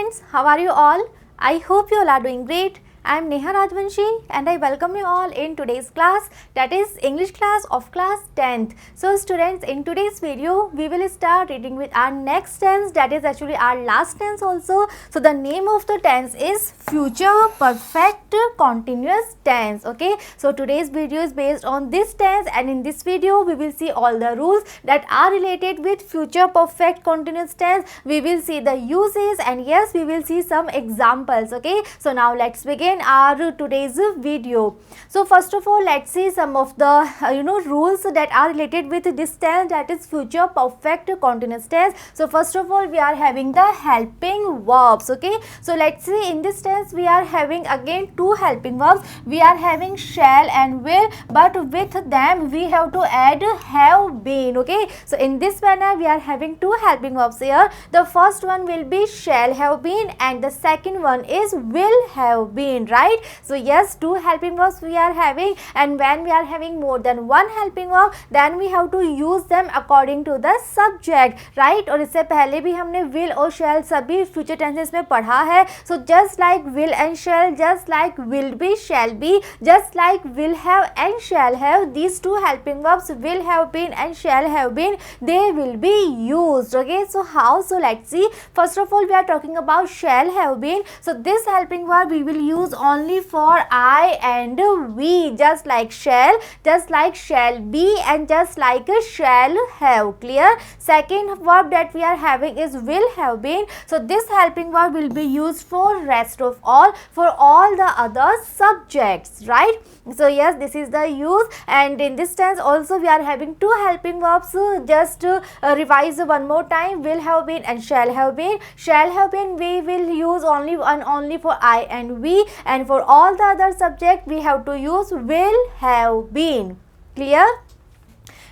students, how are you all? I hope you all are doing great. I am Neha Rajvanshi and I welcome you all in today's class, that is English class of class 10th. So students, in today's video we will start reading with our next tense, that is actually our last tense also. So the name of the tense is future perfect continuous tense. Okay, so today's video is based on this tense, and in this video we will see all the rules that are related with future perfect continuous tense. We will see the uses, and yes, we will see some examples. Okay, so now let's begin our today's video. So first of all, let's see some of the rules that are related with this tense, that is future perfect continuous tense. So first of all, we are having the helping verbs. Okay, so let's see, in this tense we are having again two helping verbs. We are having shall and will, but with them we have to add have been. Okay, so in this manner we are having two helping verbs here. The first one will be shall have been and the second one is will have been, right? So yes, two helping verbs we are having, and when we are having more than one helping verb, then we have to use them according to the subject, right? और इससे पहले भी हमने will और shall सभी future tenses में पढ़ा है. So just like will and shall, just like will be, shall be, just like will have and shall have, these two helping verbs will have been and shall have been, they will be used. Okay, so how? So let's see. First of all, we are talking about shall have been. So this helping verb we will use only for I and we, just like shall be, and just like shall have. Clear? Second verb that we are having is will have been. So this helping verb will be used for rest of all, for all the other subjects, right? So yes, this is the use, and in this tense also we are having two helping verbs. Just revise one more time: will have been and shall have been. Shall have been we will use only for I and we, and for all the other subject we have to use will have been. Clear?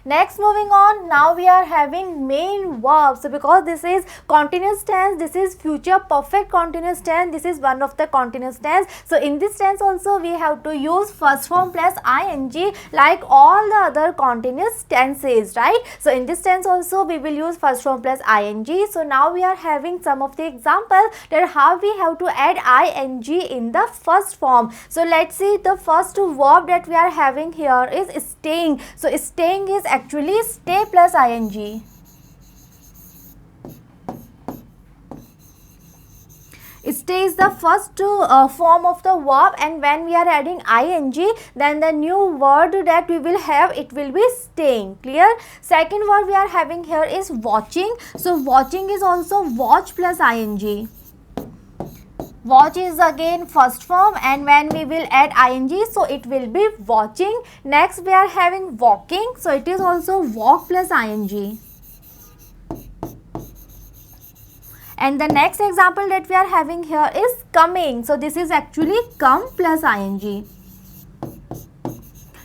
Next, moving on, now we are having main verbs. So because this is continuous tense, this is future perfect continuous tense, this is one of the continuous tense. So in this tense also we have to use first form plus ing like all the other continuous tenses, right? So in this tense also we will use first form plus ing. So now we are having some of the examples that how we have to add ing in the first form. So let's see, the first verb that we are having here is staying. So staying is actually stay plus ing. Stay is the first form of the verb, and when we are adding ing, then the new word that we will have, it will be staying. Clear? Second word we are having here is watching. So watching is also watch plus ing. Watch is again first form, and when we will add ing, so it will be watching. Next we are having walking. So it is also walk plus ing. And the next example that we are having here is coming. So this is actually come plus ing.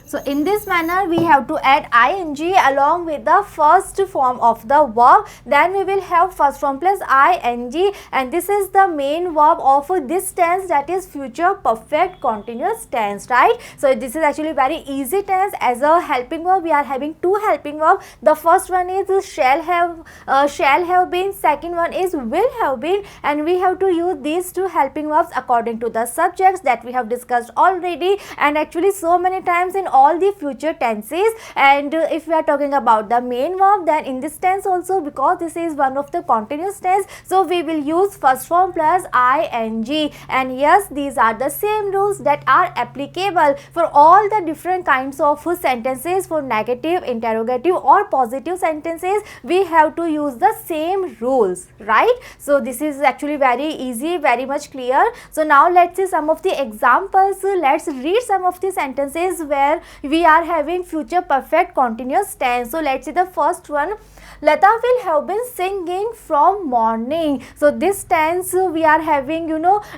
So in this manner we have to add ing along with the first form of the verb. Then we will have first form plus ing, and this is the main verb of this tense, that is future perfect continuous tense, right? So this is actually very easy tense. As a helping verb we are having two helping verbs. The first one is shall have been, second one is will have been, and we have to use these two helping verbs according to the subjects that we have discussed already, and actually so many times in all the future tenses. And if we are talking about the main verb, then in this tense also, because this is one of the continuous tense, so we will use first form plus ing. And yes, these are the same rules that are applicable for all the different kinds of sentences. For negative, interrogative or positive sentences, we have to use the same rules, right? So this is actually very easy, very much clear. So now let's see some of the examples. Let's read some of the sentences where we are having future perfect continuous tense. So let's see the first one. Lata will have been singing from morning. So this tense we are having,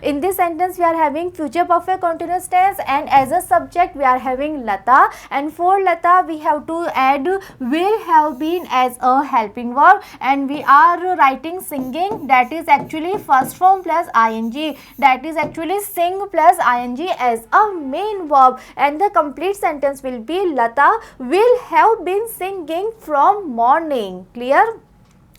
in this sentence we are having future perfect continuous tense, and as a subject we are having Lata, and for Lata we have to add will have been as a helping verb, and we are writing singing, that is actually first form plus ing, that is actually sing plus ing as a main verb, and the complete sentence will be Lata will have been singing from morning. Clear?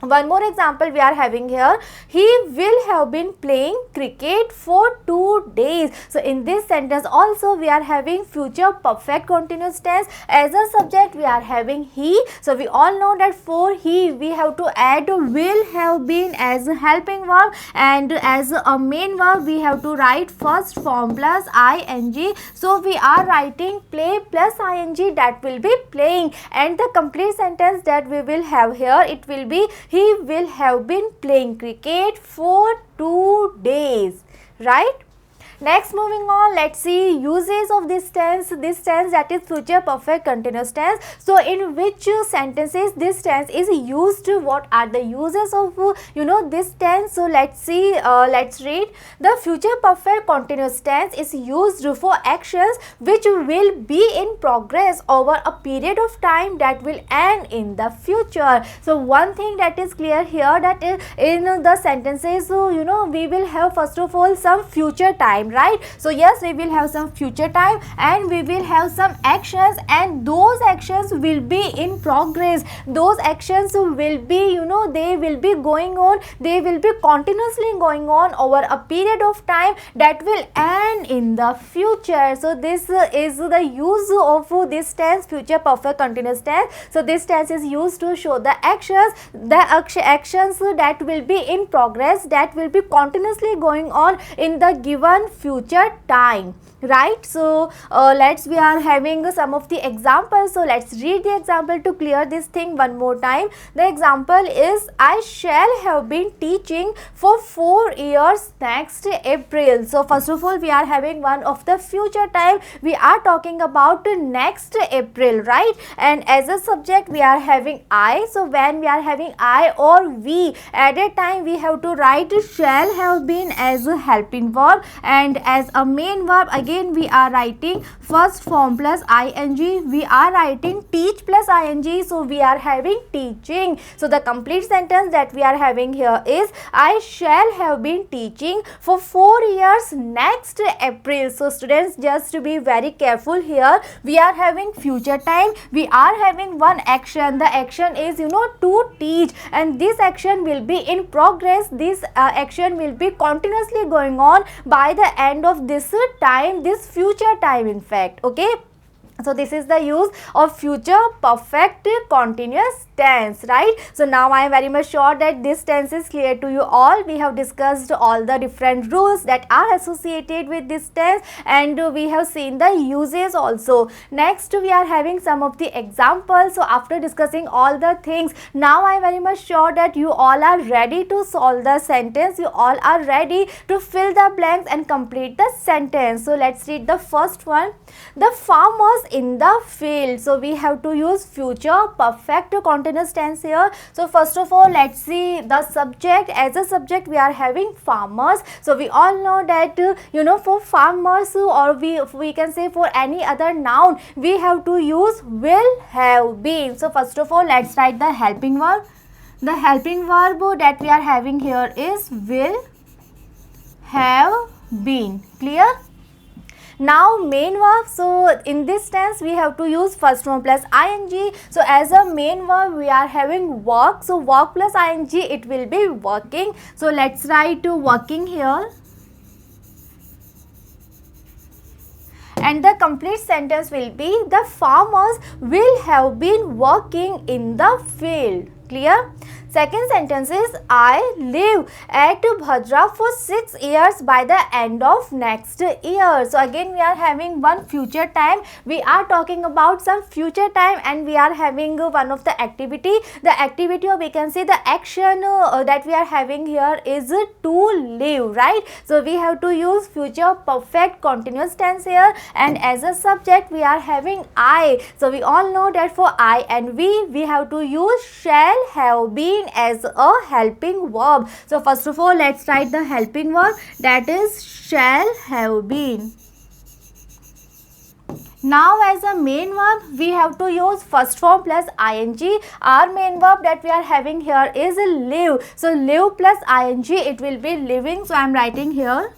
One more example we are having here. He will have been playing cricket for 2 days. So in this sentence also we are having future perfect continuous tense. As a subject we are having he. So we all know that for he we have to add will have been as a helping verb, and as a main verb we have to write first form plus ing. So we are writing play plus ing, that will be playing, and the complete sentence that we will have here, it will be he will have been playing cricket for 2 days, right? Next, moving on, let's see uses of this tense that is future perfect continuous tense. So in which sentences this tense is used, what are the uses of this tense? So let's see, let's read. The future perfect continuous tense is used for actions which will be in progress over a period of time that will end in the future. So one thing that is clear here, that in the sentences, we will have first of all some future time, right? So yes, we will have some future time and we will have some actions, and those actions will be in progress. Those actions will be, they will be going on, they will be continuously going on over a period of time that will end in the future. So this is the use of this tense, future perfect continuous tense. So this tense is used to show the actions that will be in progress, that will be continuously going on in the given future time, right? So we are having some of the examples. So let's read the example to clear this thing one more time. The example is, I shall have been teaching for 4 years next April. So first of all we are having one of the future time, we are talking about next April, right? And as a subject we are having I. So when we are having I or we, at a time we have to write shall have been as a helping verb, and as a main verb again we are writing first form plus ing, we are writing teach plus ing. So we are having teaching. So the complete sentence that we are having here is, I shall have been teaching for 4 years next April. So students, just to be very careful here, we are having future time, we are having one action, the action is to teach, and this action will be in progress, this action will be continuously going on by the end of this time, this future time in fact, okay? So this is the use of future perfect continuous tense, right? So now I am very much sure that this tense is clear to you all. We have discussed all the different rules that are associated with this tense, and we have seen the uses also. Next we are having some of the examples. So after discussing all the things, now I am very much sure that you all are ready to solve the sentence, you all are ready to fill the blanks and complete the sentence. So let's read the first one. The farmers in the field. So we have to use future perfect continuous tense here. So first of all, let's see the subject. As a subject we are having farmers. So we all know that for farmers, or we can say for any other noun, we have to use will have been. So first of all, let's write the helping verb. The helping verb that we are having here is will have been. Clear? Now main verb, so in this tense we have to use first form plus ing. So as a main verb we are having work. So work plus ing, it will be working. So let's write working here. And the complete sentence will be, the farmers will have been working in the field. Clear? Second sentence is, I live at Bhadra for 6 years by the end of next year. So again we are having one future time. We are talking about some future time, and we are having one of the activity. The activity, or we can say the action that we are having here is to live, right? So we have to use future perfect continuous tense here, and as a subject we are having I. So we all know that for I and we have to use shall have been as a helping verb. So first of all, let's write the helping verb, that is shall have been. Now as a main verb we have to use first form plus ing. Our main verb that we are having here is live. So live plus ing, it will be living. So I am writing here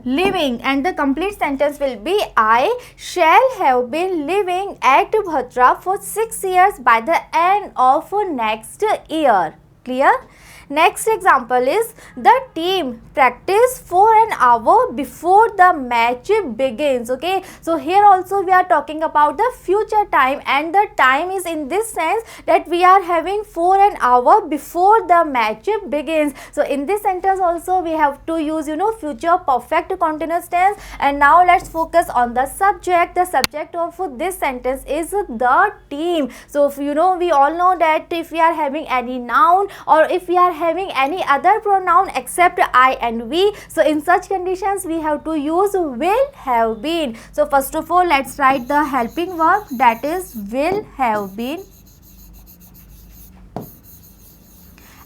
living, and the complete sentence will be I shall have been living at Bhatra for 6 years by the end of next year. Clear? Next example is the team practice for an hour before the match begins. Okay, so here also we are talking about the future time, and the time is in this sense that we are having for an hour before the match begins. So in this sentence also we have to use future perfect continuous tense. And now let's focus on the subject. The subject of this sentence is the team. So if we all know that if we are having any noun or if we are having any other pronoun except I and we, so in such conditions we have to use will have been. So first of all, let's write the helping verb, that is will have been.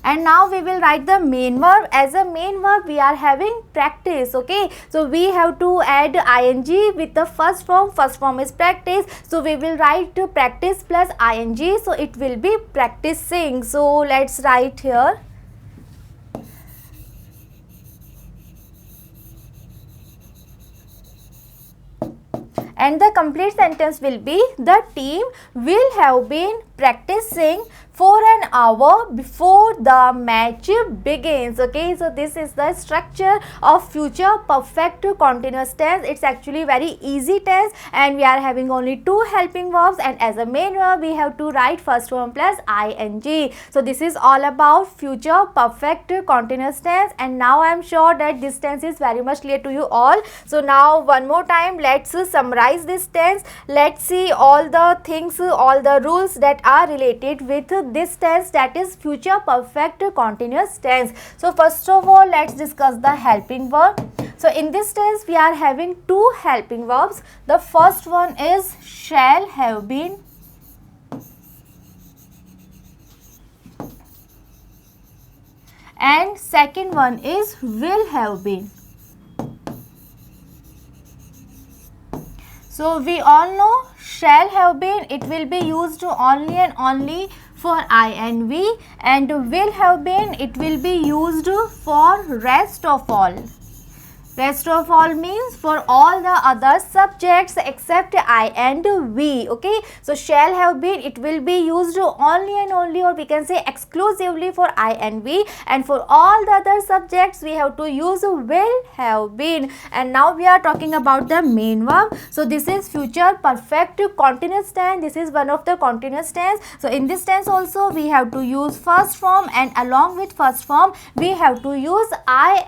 And now we will write the main verb. As a main verb we are having practice. Okay, so we have to add ing with the first form. First form is practice, so we will write practice plus ing, so it will be practicing. So let's write here. And the complete sentence will be the team will have been practicing for an hour before the match begins. Okay, so this is the structure of future perfect continuous tense. It's actually very easy tense, and we are having only 2 helping verbs, and as a main verb we have to write first form plus ing. So this is all about future perfect continuous tense, and now I am sure that this tense is very much clear to you all. So now one more time, let's summarize this tense. Let's see all the things, all the rules that are related with this tense, that is future perfect continuous tense. So first of all, let's discuss the helping verb. So in this tense we are having 2 helping verbs. The first one is shall have been, and second one is will have been. So we all know shall have been, it will be used only and only for I and we, and will have been, it will be used for rest of all. Rest of all means for all the other subjects except I and we. Okay, so shall have been, it will be used only and only, or we can say exclusively, for I and we, and for all the other subjects we have to use will have been. And now we are talking about the main verb. So this is future perfect continuous tense. This is one of the continuous tense. So in this tense also we have to use first form, and along with first form we have to use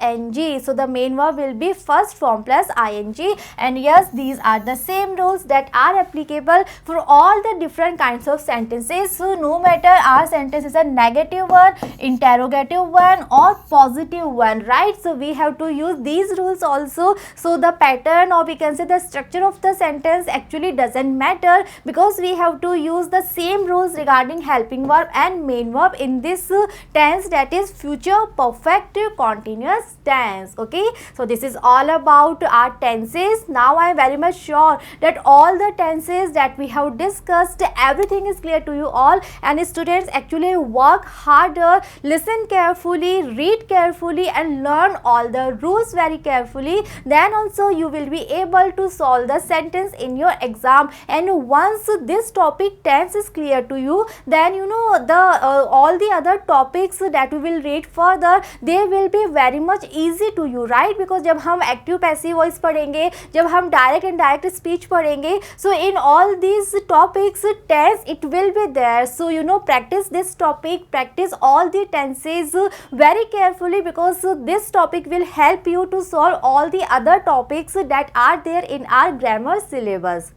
ing. So the main verb will be first form plus ing, and yes, these are the same rules that are applicable for all the different kinds of sentences. So no matter our sentence is a negative one, interrogative one, or positive one, right? So we have to use these rules also. So the pattern, or we can say the structure of the sentence, actually doesn't matter, because we have to use the same rules regarding helping verb and main verb in this tense, that is future perfect continuous tense. Okay, so this is all about our tenses. Now I am very much sure that all the tenses that we have discussed, everything is clear to you all, and students actually work harder, listen carefully, read carefully, and learn all the rules very carefully. Then also you will be able to solve the sentence in your exam. And once this topic tense is clear to you, then all the other topics that we will read further, they will be very much easy to you, right? Because जब हम active passive voice पढ़ेंगे, जब हम direct and direct speech पढ़ेंगे, so in all these topics tense it will be there. So practice this topic, practice all the tenses very carefully, because this topic will help you to solve all the other topics that are there in our grammar syllabus.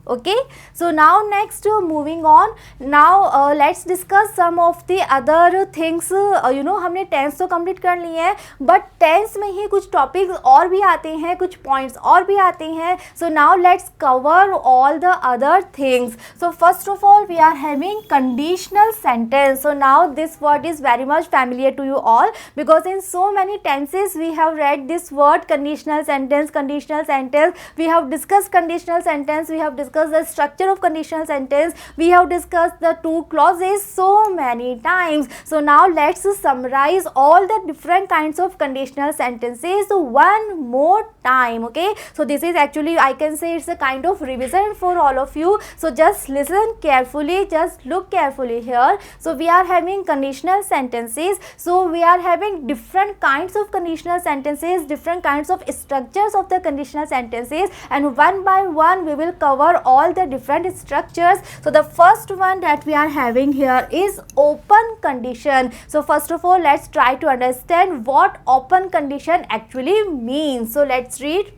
Okay, so now next moving on, now let's discuss some of the other things. हमने tense तो complete कर लिए हैं, but tense में ही कुछ topics और भी आते हैं, कुछ पॉइंट्स और भी आते हैं. So now let's cover all the other things. So first of all we are having conditional sentence. So now this word is very much familiar to you all, because in so many tenses we have read this word conditional sentence, conditional sentence. We have discussed conditional sentence, we have discussed discussed the structure of conditional sentence, we have discussed the two clauses so many times. So now let's summarize all the different kinds of conditional sentences one more time. Okay, so this is actually, I can say, it's a kind of revision for all of you. So just listen carefully, just look carefully here. So we are having conditional sentences. So we are having different kinds of conditional sentences, different kinds of structures of the conditional sentences, and one by one we will cover all the different structures. So the first one that we are having here is open condition. So first of all, let's try to understand what open condition actually means. So let's read.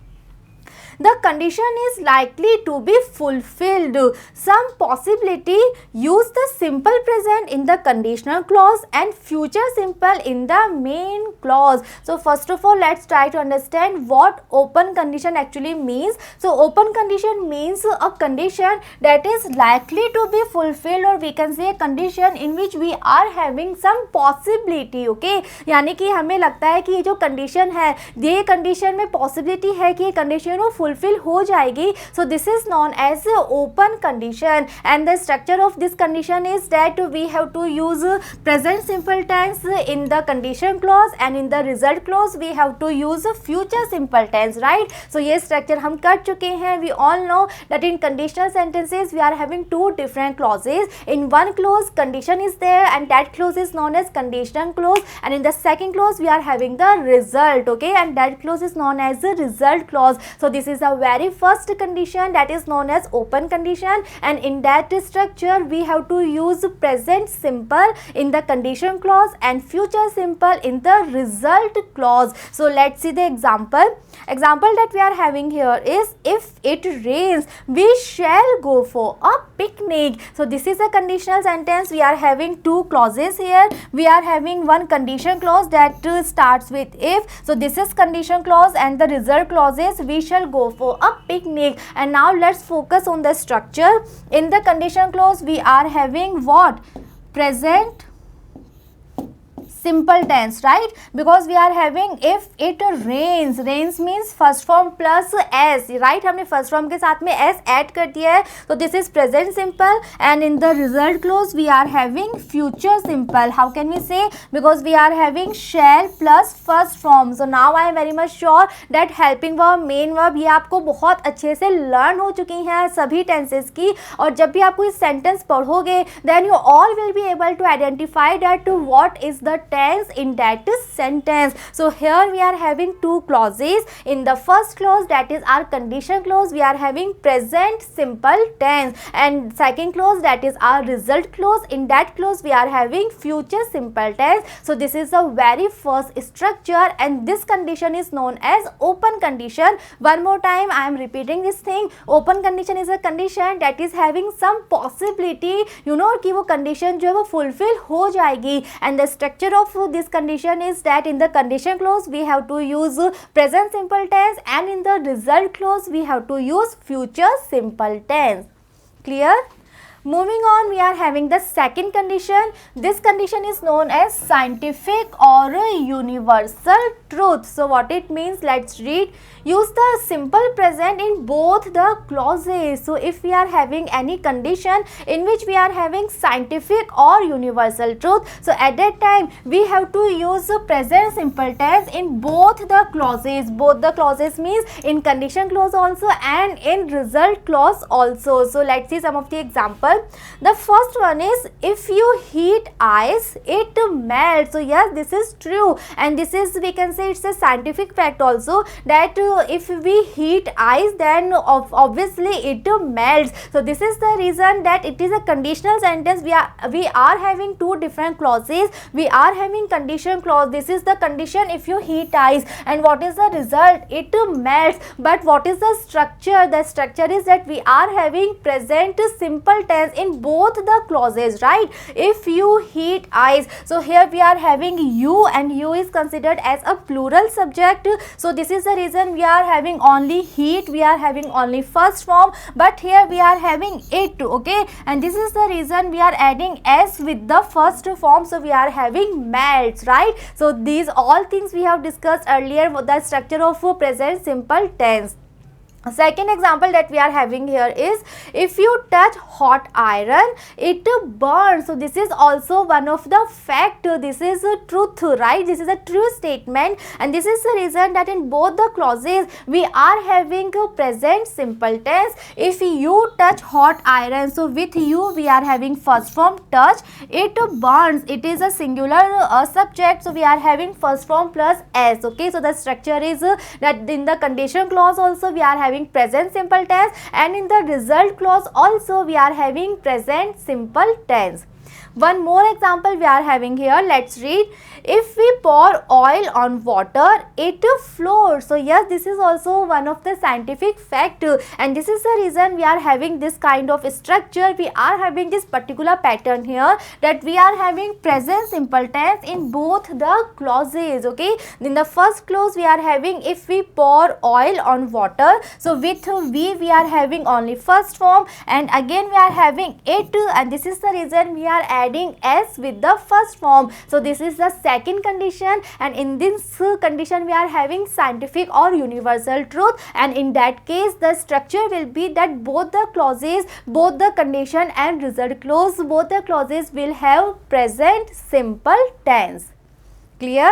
The condition is likely to be fulfilled. Some possibility, use the simple present in the conditional clause and future simple in the main clause. So first of all, let's try to understand what open condition actually means. So open condition means a condition that is likely to be fulfilled, or we can say a condition in which we are having some possibility. Okay, यानी कि हमें लगता है कि ये जो condition है, ये कंडीशन में पॉसिबिलिटी है कि ये कंडीशन वो फुलफिल हो जाएगी. So this is known as open condition, and the structure of this condition is that we have to use present simple tense in the condition clause, and in the result clause we have to use future simple tense, right? So ये structure हम कर चुके हैं. We all know that in conditional sentences we are having two different clauses. In one clause condition is there, and that clause is known as conditional clause, and in the second clause we are having the result. Okay, and that clause is known as the result clause. So this is the very first condition, that is known as open condition, and in that structure we have to use present simple in the condition clause and future simple in the result clause. So let's see the example. Example that we are having here is, if it rains we shall go for a picnic. So this is a conditional sentence. We are having two clauses here. We are having one condition clause that starts with if. So this is condition clause, and the result clause is we shall go for a picnic. And now let's focus on the structure. In the condition clause we are having what? Present simple tense, right? Because we are having if it rains. Rains means first form plus s, right? हमने first form के साथ में s add कर दिया है. So this is present simple, and in the result clause we are having future simple. How can we say? Because we are having shall plus first form. So now I am very much sure that helping verb, main verb ये आपको बहुत अच्छे से learn हो चुकी हैं सभी tenses की, और जब भी आपको इस sentence पढ़ोगे then you all will be able to identify that what is the tense in that sentence. So here we are having two clauses. In the first clause, that is our condition clause, we are having present simple tense, and second clause, that is our result clause, in that clause we are having future simple tense. So this is the very first structure, and this condition is known as open condition. One more time I am repeating this thing. Open condition is a condition that is having some possibility, you know, कि वो condition जो है वो fulfill हो जाएगी, and the structure of this condition is that in the condition clause we have to use present simple tense, and in the result clause we have to use future simple tense. Clear? Moving on, we are having the second condition. This condition is known as scientific or universal truth. So what it means, let's read. Use the simple present in both the clauses. So if we are having any condition in which we are having scientific or universal truth, so at that time we have to use the present simple tense in both the clauses. Both the clauses means in condition clause also and in result clause also. So let's see some of the examples. The first one is, if you heat ice it melts. So yes, this is true, and this is, we can say, it's a scientific fact also, that if we heat ice then obviously it melts. So this is the reason that it is a conditional sentence. We are having two different clauses. We are having condition clause. This is the condition, if you heat ice, and what is the result? It melts. But what is the structure? The structure is that we are having present simple tense in both the clauses, right? If you heat ice, so here we are having you, and you is considered as a plural subject. So this is the reason we are having only heat, we are having only first form, but here we are having it. Okay, and this is the reason we are adding s with the first form, so we are having melts, right? So these all things we have discussed earlier, the structure of present simple tense. Second example that we are having here is, if you touch hot iron, it burns. So this is also one of the fact. This is a truth, right? This is a true statement, and this is the reason that in both the clauses we are having a present simple tense. If you touch hot iron, so with you we are having first form touch. It burns. It is a singular subject, so we are having first form plus s. Okay, so the structure is that in the condition clause also we are having present simple tense, and in the result clause also we are having present simple tense. One more example we are having here. Let's read. If we pour oil on water, it flows. So yes, this is also one of the scientific fact, and this is the reason we are having this kind of structure. We are having this particular pattern here, that we are having present simple tense in both the clauses. Okay, in the first clause we are having if we pour oil on water. So with we are having only first form, and again we are having it, and this is the reason we are adding s with the first form. So this is the second condition, and in this condition we are having scientific or universal truth, and in that case the structure will be that both the clauses, both the condition and result clause, both the clauses will have present simple tense. Clear?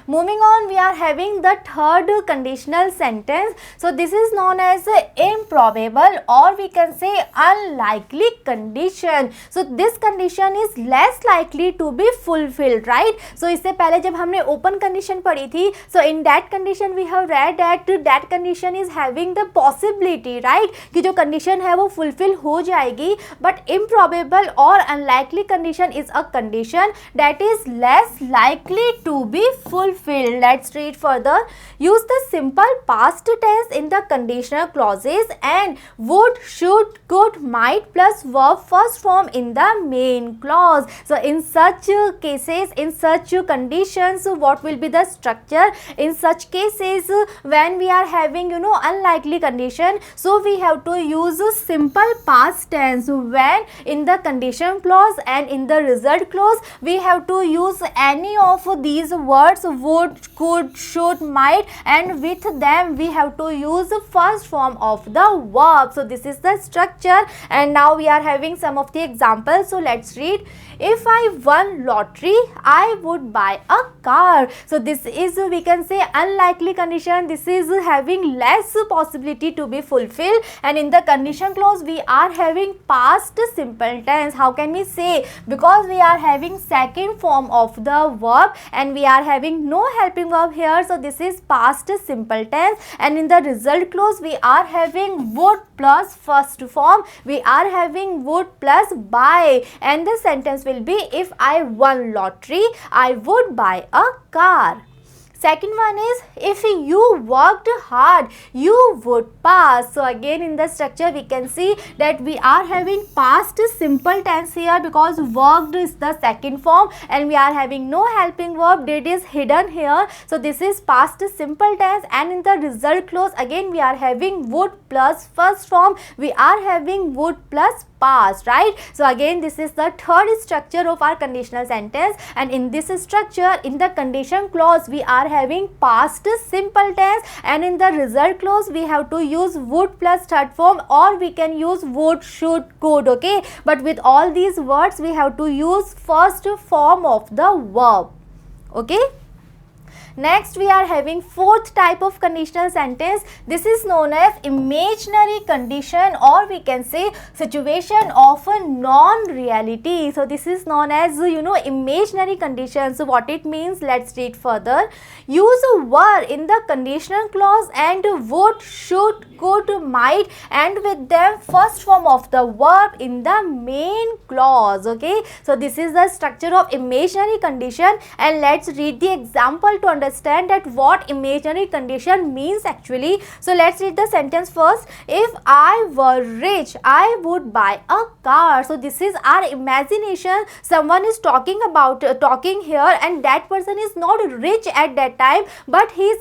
Moving on, we are having the third conditional sentence. So this is known as improbable, or we can say unlikely condition. So this condition is less likely to be fulfilled, right? So इससे पहले जब हमने open condition पढ़ी थी, so in that condition we have read that that condition is having the possibility, right? कि जो condition है वो fulfill हो जाएगी, but improbable or unlikely condition is a condition that is less likely to be fulfilled. Let's read further. Use the simple past tense in the conditional clauses and would, should, could, might plus verb first form in the main clause. So in such cases, in such conditions, what will be the structure? In such cases, when we are having unlikely condition, so we have to use simple past tense. When in the condition clause and in the result clause we have to use any of these words, would, could, should, might, and with them we have to use the first form of the verb. So this is the structure, and now we are having some of the examples. So let's read. If I won lottery, I would buy a car. So this is, we can say, unlikely condition. This is having less possibility to be fulfilled, and in the condition clause we are having past simple tense. How can we say? Because we are having second form of the verb and we are having no helping verb here, so this is past simple tense. And in the result clause we are having would plus first form, we are having would plus buy, and the sentence will be if I won lottery, I would buy a car. Second one is if you worked hard, you would pass. So again in the structure we can see that we are having past simple tense here because worked is the second form and we are having no helping verb, did is hidden here. So this is past simple tense, and in the result clause again we are having would plus first form, we are having would plus past, right? So again this is the third structure of our conditional sentence, and in this structure in the condition clause we are having past simple tense, and in the result clause we have to use would plus third form, or we can use would, should, could, okay? But with all these words we have to use first form of the verb, okay? Next we are having fourth type of conditional sentence. This is known as imaginary condition, or we can say situation of a non-reality. So this is known as imaginary condition. So what it means, let's read further. Use were in the conditional clause and would, should, could, might, and with them first form of the verb in the main clause, okay? So this is the structure of imaginary condition, and let's read the example to understand that what imaginary condition means actually. So let's read the sentence first. If I were rich, I would buy a car. So this is our imagination. Someone is talking about talking here, and that person is not rich at that time, but he's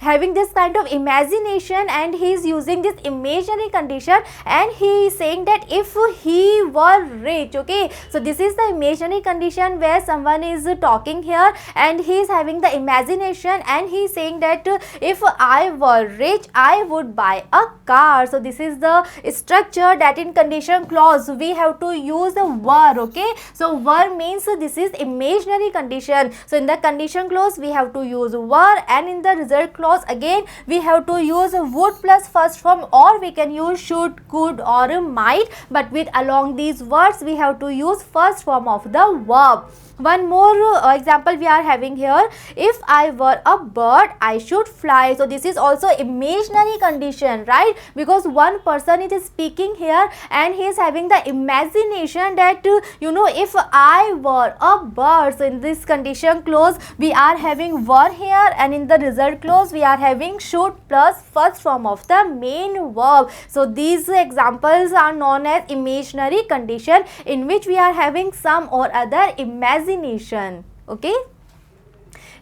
having this kind of imagination and he is using this imaginary condition, and he is saying that if he were rich, okay? So this is the imaginary condition where someone is talking here and he is having the imagination and he is saying that if I were rich I would buy a car. So this is the structure that in condition clause we have to use the were. Okay, so were means this is imaginary condition. So in the condition clause we have to use were, and in the result clause again we have to use would plus first form, or we can use should, could or might, but with along these words we have to use first form of the verb. One more example we are having here, if I were a bird I should fly. So this is also imaginary condition, right, because one person is speaking here and he is having the imagination that if I were a bird. So in this condition clause we are having were here, and in the result clause we are having should plus first form of the main verb. So these examples are known as imaginary condition in which we are having some or other imagination. Okay.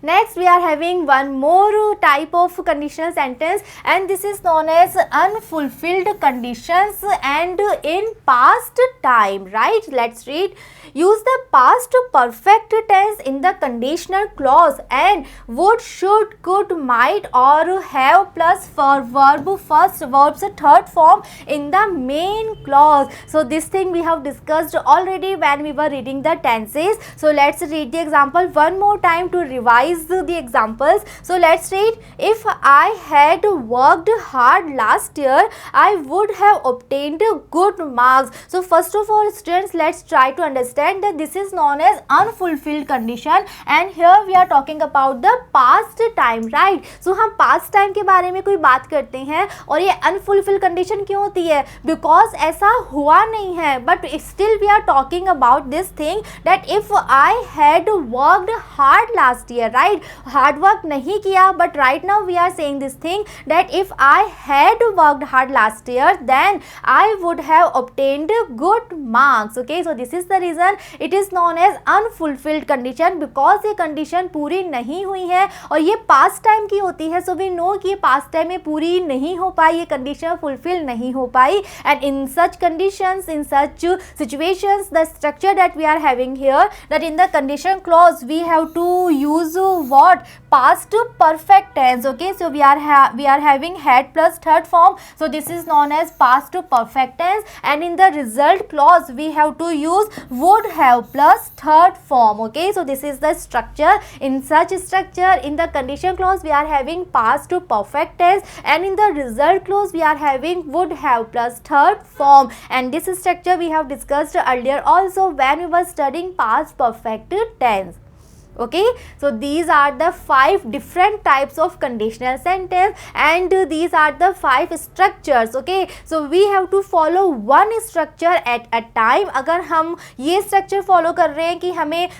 Next we are having one more type of conditional sentence, and this is known as unfulfilled conditions and in past time, right. Let's read. Use the past perfect tense in the conditional clause and would, should, could, might or have plus verb first, verb's third form in the main clause. So this thing we have discussed already when we were reading the tenses. So let's read the example one more time to revise the examples. So let's read. If I had worked hard last year I would have obtained good marks. So first of all students, let's try to understand that this is known as unfulfilled condition, and here we are talking about the past time, right. So हम past time के बारे में कोई बात करते हैं और ये unfulfilled condition क्यों होती है, because ऐसा हुआ नहीं है, but still we are talking about this thing that if I had worked hard last year, right, hard work नहीं किया, but right now we are saying this thing that if I had worked hard last year then I would have obtained good marks. Okay, so this is the reason it is known as unfulfilled condition, because ये condition पूरी नहीं हुई है और ये past time की होती है. So we know कि past time में पूरी नहीं हो पाई, ये condition fulfill नहीं हो पाई, and in such conditions, in such situations, the structure that we are having here, that in the condition clause we have to use what, past perfect tense. Okay, so we are having had plus third form, so this is known as past perfect tense, and in the result clause we have to use would have plus third form. Okay, so this is the structure. In such structure, in the condition clause we are having past perfect tense, and in the result clause we are having would have plus third form, and this structure we have discussed earlier also when we were studying past perfect tense. Okay, so these are the 5 different types of conditional sentence, and these are the 5 structures. Okay, so we have to follow one structure at a time. अगर हम ये structure follow कर रहे हैं कि हमें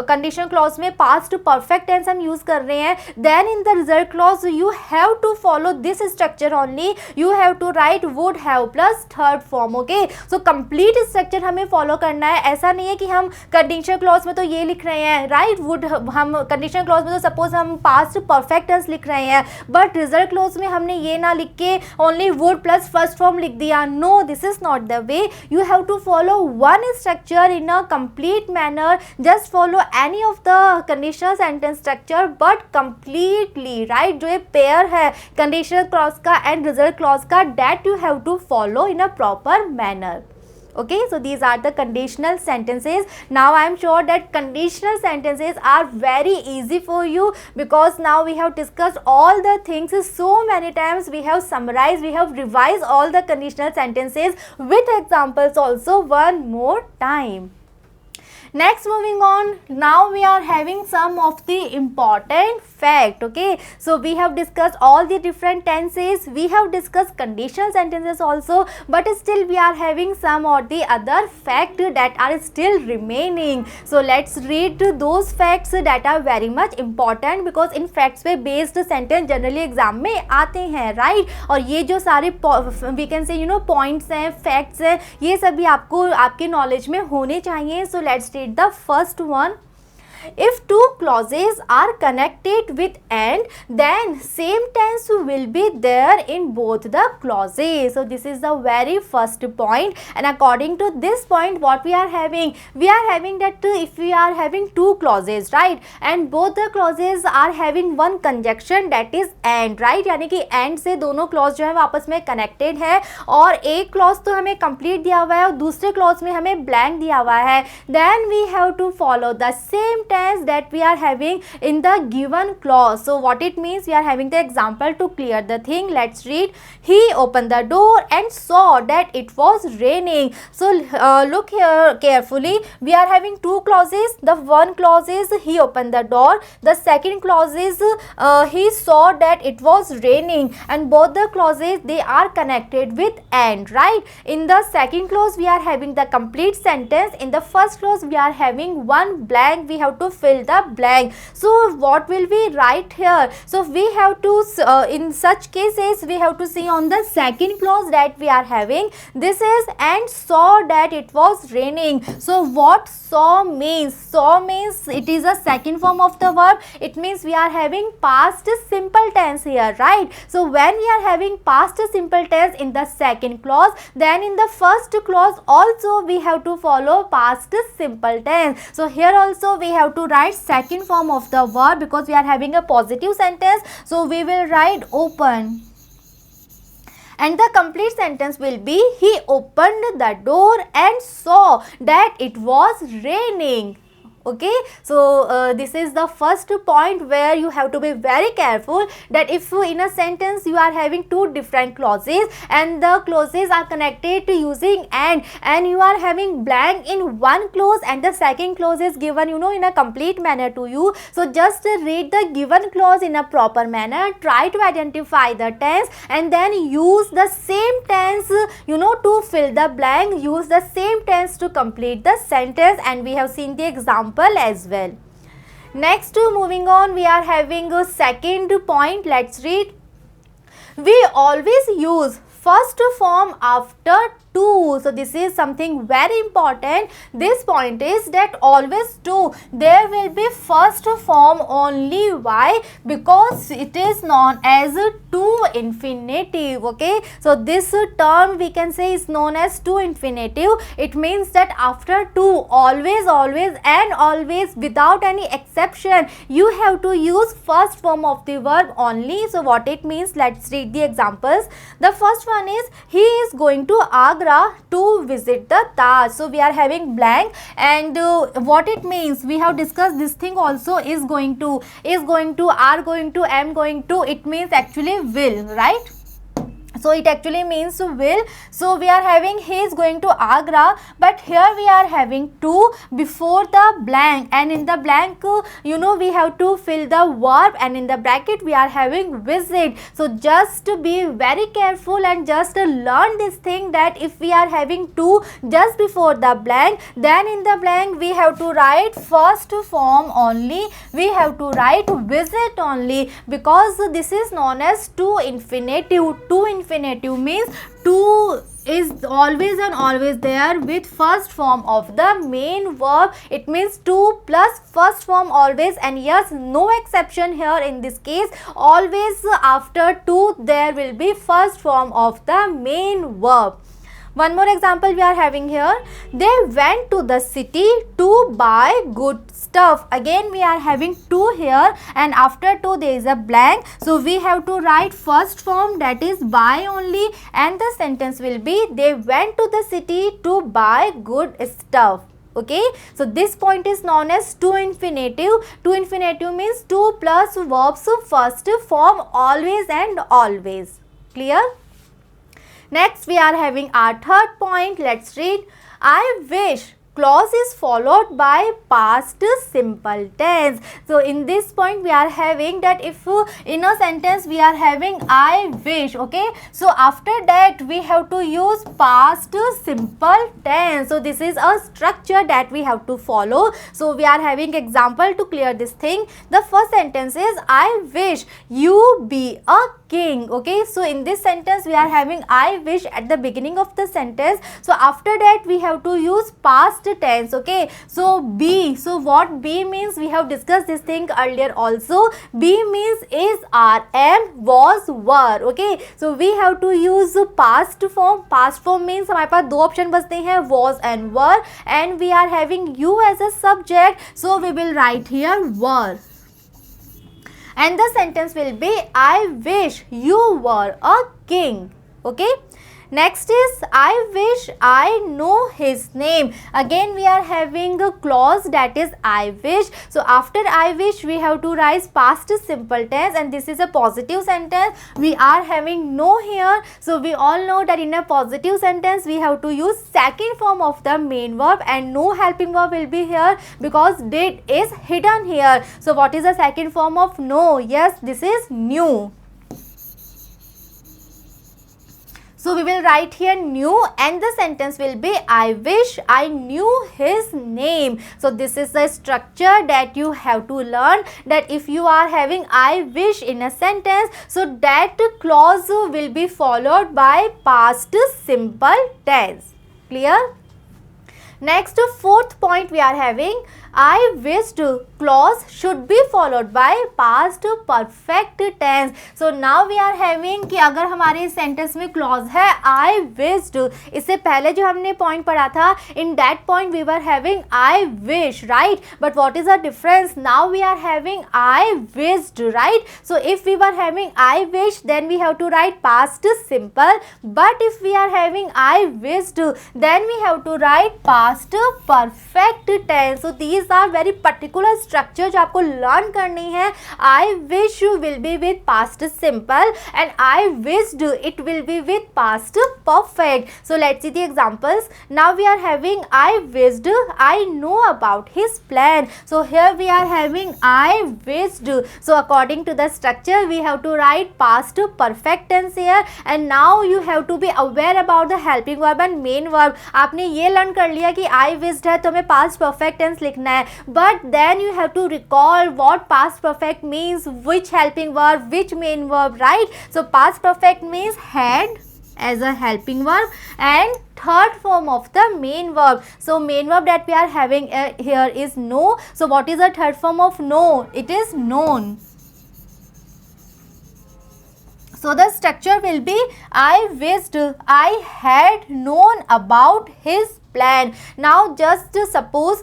conditional clause में past perfect tense हम use कर रहे हैं, then in the result clause you have to follow this structure only. You have to write would have plus third form. Okay, so complete structure हमें follow करना है. ऐसा नहीं है कि हम conditional clause में तो ये लिख रहे हैं, राइट, वुड हम कंडीशनल क्लॉज में तो सपोज हम पास्ट परफेक्ट टेंस लिख रहे हैं, बट रिजल्ट क्लॉज में हमने ये ना लिख के only would plus first form लिख दिया. No, this is not the way. You have to follow one structure in a complete manner. Just follow any of the conditional sentence structure but completely, right. जो ये pair है conditional clause का and result clause का, that you have to follow in a proper manner. Okay, so these are the conditional sentences. Now I am sure that conditional sentences are very easy for you, because now we have discussed all the things so many times. We have summarized, we have revised all the conditional sentences with examples also one more time. Next, moving on, now we are having some of the important fact. Okay, so we have discussed all the different tenses, we have discussed conditional sentences also, but still we are having some or the other fact that are still remaining. So let's read those facts that are very much important, because in facts पे based sentence generally exam में आते हैं, right. और ये जो सारे we can say points हैं, facts हैं, ये सभी आपको आपके knowledge में होने चाहिए. So let's read the first one. If two clauses are connected with and, then same tense will be there in both the clauses. So this is the very first point, and according to this point, what we are having that if we are having two clauses, right, and both the clauses are having one conjunction, that is and, right, यानी कि and से दोनों clause जो है वो आपस में connected है, और एक clause तो हमें complete दिया हुआ है और दूसरे clause में हमें blank दिया हुआ है, then we have to follow the same tense that we are having in the given clause. So what it means, we are having the example to clear the thing. Let's read. He opened the door and saw that it was raining. So look here carefully. We are having two clauses. The one clause is he opened the door. The second clause is he saw that it was raining, and both the clauses, they are connected with and, right. In the second clause we are having the complete sentence. In the first clause we are having one blank. We have to fill the blank. So what will we write here? So we have to in such cases we have to see on the second clause that we are having. This is and saw that it was raining. So what saw means? Saw means it is a second form of the verb. It means we are having past simple tense here, right? So when we are having past simple tense in the second clause, then in the first clause also we have to follow past simple tense. So here also we have to write second form of the verb because we are having a positive sentence. So we will write open, and the complete sentence will be he opened the door and saw that it was raining. Okay, so this is the first point where you have to be very careful that if in a sentence you are having two different clauses and the clauses are connected to using and you are having blank in one clause and the second clause is given in a complete manner to you. So just read the given clause in a proper manner, try to identify the tense, and then use the same tense to fill the blank, use the same tense to complete the sentence, and we have seen the example as well. Next, moving on, we are having a second point. Let's read. We always use first form after to. So this is something very important. This point is that always to, there will be first form only. Why? Because it is known as to infinitive. Okay, so this term we can say is known as to infinitive. It means that after to, always and always without any exception, you have to use first form of the verb only. So what it means, let's read the examples. The first one is he is going to Agra to visit the Taj. So we are having blank, and what it means, we have discussed this thing also. Is going to, are going to, am going to, it means actually will, right? So it actually means will. So we are having he is going to Agra, but here we are having to before the blank, and in the blank we have to fill the verb, and in the bracket we are having visit. So just to be very careful and just learn this thing that if we are having to just before the blank, then in the blank we have to write first form only, we have to write visit only, because this is known as to infinitive. To infinitive means to is always and always there with first form of the main verb. It means to plus first form always, and yes, no exception here in this case. Always after to there will be first form of the main verb. One more example we are having here. They went to the city to buy good stuff. Again we are having to here, and after to there is a blank. So we have to write first form, that is buy only, and the sentence will be they went to the city to buy good stuff. Okay, so this point is known as to infinitive. To infinitive means to plus verbs first form always and always. Clear? Next we are having our third point. Let's read. I wish clause is followed by past simple tense. So in this point we are having that if in a sentence we are having I wish, okay, so after that we have to use past simple tense. So this is a structure that we have to follow. So we are having example to clear this thing. The first sentence is I wish you be a king. Okay, so in this sentence we are having I wish at the beginning of the sentence. So after that we have to use past past tense. Okay, so be, so what be means, we have discussed this thing earlier also. Be means is, are, am, was, were. Okay, so we have to use past form. Past form means हमारे पास दो option बचते हैं, was and were, and we are having you as a subject, so we will write here were. And the sentence will be, I wish you were a king. Okay, next is, I wish I know his name. Again we are having a clause, that is I wish. So after I wish we have to write past simple tense, and this is a positive sentence. We are having no here, so we all know that in a positive sentence we have to use second form of the main verb, and no helping verb will be here because did is hidden here. So what is the second form of no? Yes, this is knew. So we will write here knew, and the sentence will be, I wish I knew his name. So this is the structure that you have to learn, that if you are having I wish in a sentence, so that clause will be followed by past simple tense. Clear? Next, fourth point we are having, I wished clause should be followed by past perfect tense. So now we are having कि अगर हमारे sentence में clause है I wished, इससे पहले जो हमने point पढ़ा था, in that point we were having I wish, right? But what is the difference? Now we are having I wished, right? So if we were having I wish, then we have to write past simple, but if we are having I wished, then we have to write past perfect tense. So these are very particular structure जो आपको learn करनी है. I wish will be with past simple, and I wished it will be with past perfect. So let's see the examples. Now we are having I wished I know about his plan. So here we are having I wished. So according to the structure we have to write past perfect tense here, and now you have to be aware about the helping verb and main verb. आपने ये learn कर लिया कि I wished है तो हमें past perfect tense लिखना है, but then you have to recall what past perfect means, which helping verb, which main verb, right? So past perfect means had as a helping verb and third form of the main verb. So main verb that we are having here is know. So what is the third form of know? It is known. So the structure will be I wished I had known about his plan. Now just suppose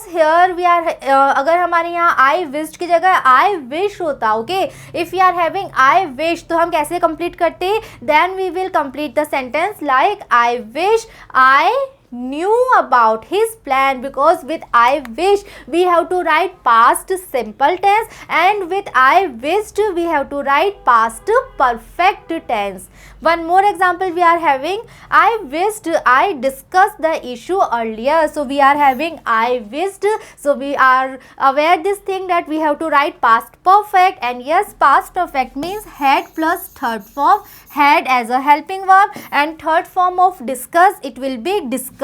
here we are अगर हमारे यहाँ I wished की जगह I wish होता, okay, if we are having I wish तो हम कैसे complete करते? Then we will complete the sentence like I wish I knew about his plan, because with I wish we have to write past simple tense, and with I wished we have to write past perfect tense. One more example we are having, I wished I discussed the issue earlier. So we are having I wished, so we are aware this thing that we have to write past perfect, and yes, past perfect means had plus third form, had as a helping verb, and third form of discuss, it will be discussed.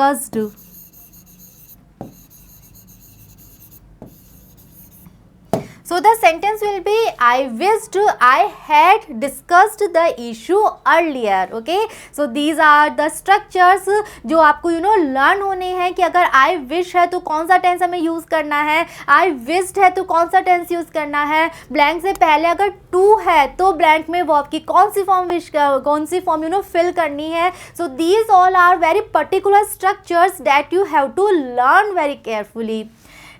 So the sentence will be I wished I had discussed the issue earlier. Okay, so these are the structures जो आपको learn होने हैं कि अगर I wish है तो कौन सा tense हमें use करना है, I wished है तो कौन सा tense use करना है, blank से पहले अगर to है तो blank में verb की कौन सी form wish कौन सी form fill करनी है. So these all are very particular structures that you have to learn very carefully.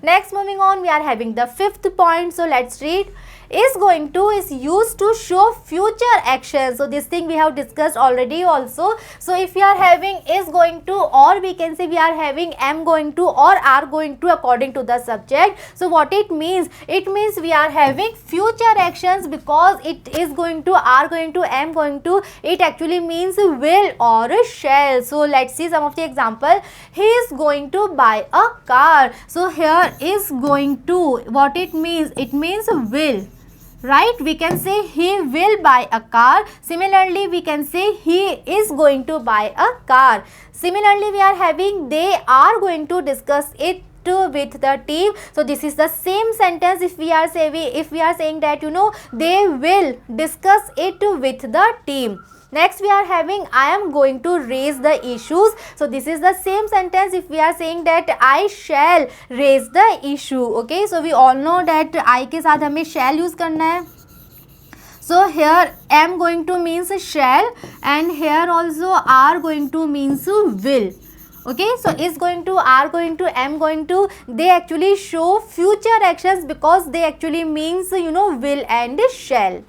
Next, moving on, we are having the fifth point. So let's read. Is going to is used to show future action. So this thing we have discussed already also. So if we are having is going to, or we can say we are having am going to or are going to according to the subject. So what it means? It means we are having future actions, because it is going to, are going to, am going to. It actually means will or shall. So let's see some of the example. He is going to buy a car. So here is going to, what it means? It means will. Right, we can say he will buy a car. Similarly, we can say he is going to buy a car. Similarly, we are having they are going to discuss it with the team. So this is the same sentence if we are saying that they will discuss it with the team. Next we are having I am going to raise the issues. So this is the same sentence if we are saying that I shall raise the issue. Okay, so we all know that I के साथ हमें shall use करना है. So here am going to means shall and here also are going to means will. Okay, so is going to, are going to, am going to, they actually show future actions because they actually means will and shall.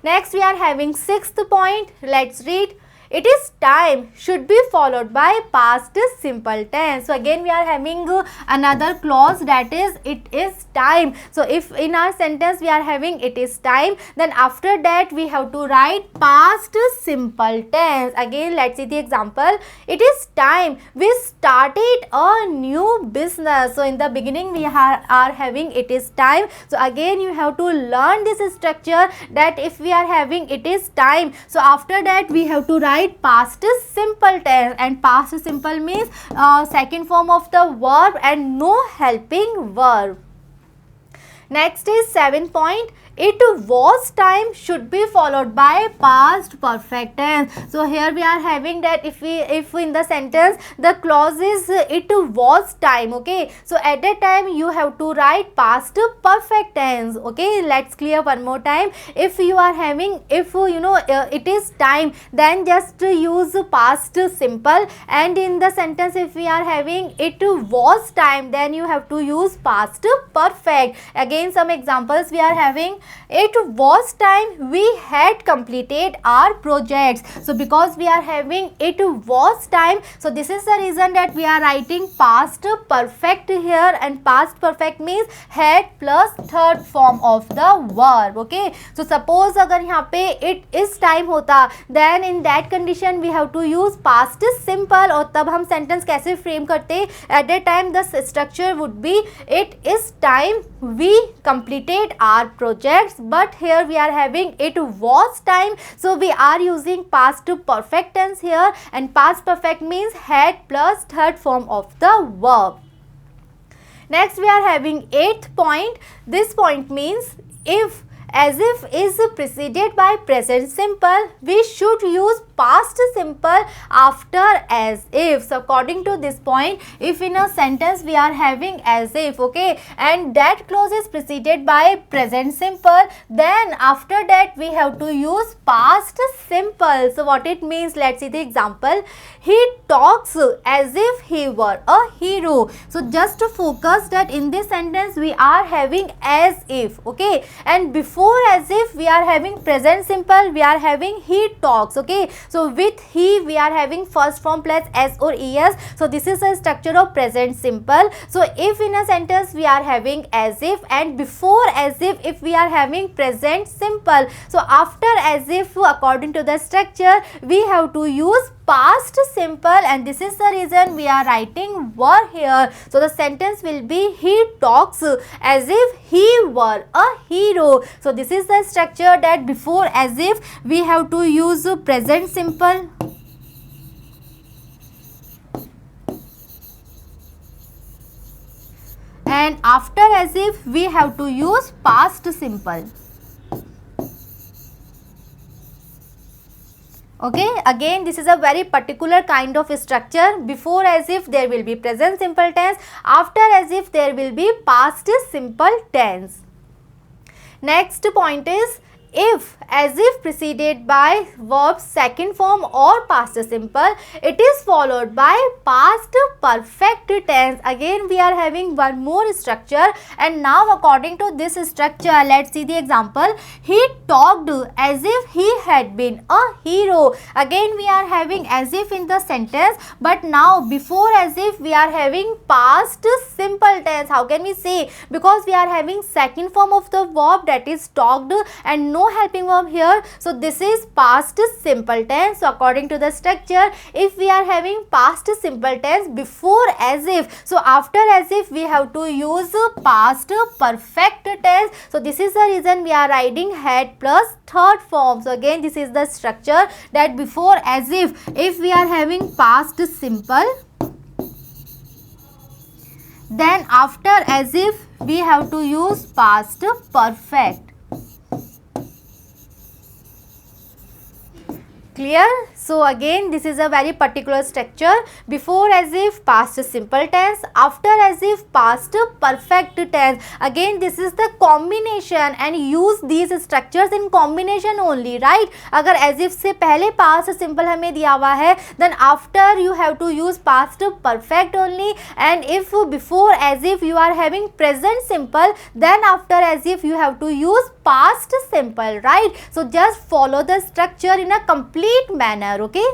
Next we are having sixth point. Let's read. It is time should be followed by past simple tense. So again we are having another clause, that is it is time. So if in our sentence we are having it is time, then after that we have to write past simple tense. Again let's see the example. It is time we started a new business. So in the beginning we are having it is time. So again you have to learn this structure, that if we are having it is time, so after that we have to write past simple tense, and past simple means second form of the verb and no helping verb. Next is 7 point. It was time should be followed by past perfect tense. So here we are having that if in the sentence the clause is it was time. Okay, so at that time you have to write past perfect tense. Okay, let's clear one more time. If you are having, if it is time, then just use past simple, and in the sentence if we are having it was time, then you have to use past perfect. Again some examples we are having. It was time we had completed our projects. So because we are having it was time, so this is the reason that we are writing past perfect here, and past perfect means had plus third form of the verb. Okay, so suppose अगर यहाँ पे it is time होता, then in that condition we have to use past simple, और तब हम sentence कैसे frame करते? At that time the structure would be it is time we completed our projects, but here we are having it was time, so we are using past perfect tense here, and past perfect means had plus third form of the verb. Next we are having 8th point. This point means if as if is preceded by present simple, we should use past simple after as if. So according to this point, if in a sentence we are having as if, okay, and that clause is preceded by present simple, then after that we have to use past simple. So what it means, let's see the example. He talks as if he were a hero. So just to focus that in this sentence we are having as if, okay, and before as if we are having present simple, we are having he talks. Okay, so with he we are having first form plus s or es. So this is a structure of present simple. So if in a sentence we are having as if, and before as if we are having present simple, so after as if according to the structure we have to use past simple, and this is the reason we are writing were here. So the sentence will be he talks as if he were a hero. So this is the structure that before as if we have to use present simple, and after as if we have to use past simple. Okay, again this is a very particular kind of structure. Before as if there will be present simple tense, after as if there will be past simple tense. Next point is if as if preceded by verb second form or past simple, it is followed by past perfect tense. Again we are having one more structure, and now according to this structure, let's see the example. He talked as if he had been a hero. Again we are having as if in the sentence, but now before as if we are having past simple tense. How can we say? Because we are having second form of the verb, that is talked, and no helping verb here. So this is past simple tense. So according to the structure, if we are having past simple tense before as if, so after as if we have to use past perfect tense. So this is the reason we are writing had plus third form. So again this is the structure that before as if we are having past simple, then after as if we have to use past perfect. Clear? So again this is a very particular structure. Before as if past simple tense, after as if past perfect tense. Again this is the combination and use these structures in combination only, right? अगर as if से पहले past simple हमें दिया हुआ है, then after you have to use past perfect only, and if before as if you are having present simple, then after as if you have to use past simple, right? So just follow the structure in a complete manner, okay?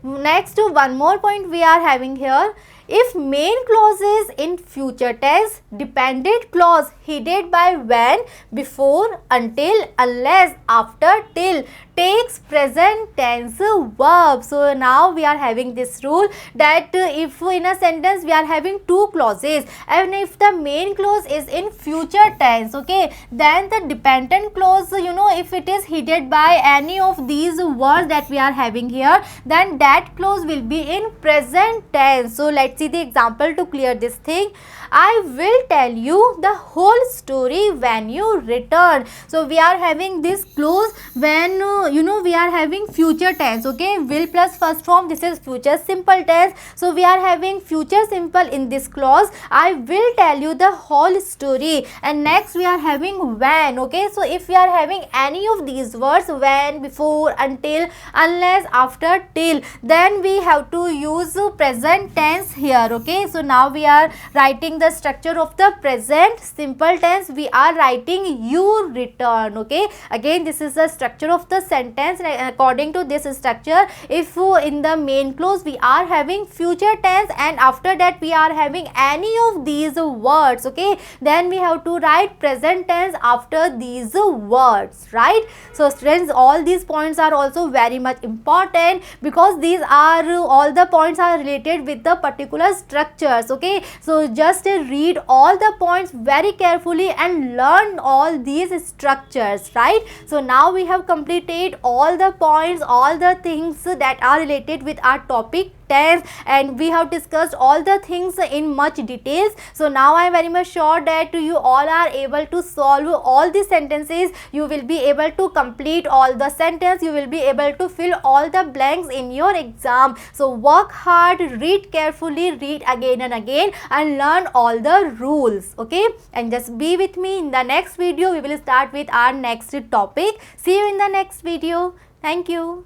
Next, one more point we are having here. If main clause is in future tense, dependent clause headed by when, before, until, unless, after, till takes present tense verb. So now we are having this rule that if in a sentence we are having two clauses and if the main clause is in future tense, okay, then the dependent clause, you know, if it is headed by any of these words that we are having here, then that clause will be in present tense. So let's see the example to clear this thing. I will tell you the whole story when you return. So we are having this clause when you know we are having future tense, okay, will plus first form, this is future simple tense. So we are having future simple in this clause. I will tell you the whole story, and next we are having when, okay. So if we are having any of these words, when, before, until, unless, after, till, then we have to use present tense here, okay. So now we are writing the structure of the present simple tense. We are writing you return, okay. Again this is the structure of the sentence. According to this structure, if in the main clause we are having future tense and after that we are having any of these words, okay, then we have to write present tense after these words, right? So students, all these points are also very much important because these are all the points are related with the particular structures, okay. So just read all the points very carefully and learn all these structures, right? So now we have completed all the points, all the things that are related with our topic tense, and we have discussed all the things in much details. So now I am very much sure that you all are able to solve all the sentences. You will be able to complete all the sentence. You will be able to fill all the blanks in your exam. So work hard, read carefully, read again and again, and learn all the rules, okay. And just be with me in the next video. We will start with our next topic. See you in the next video. Thank you.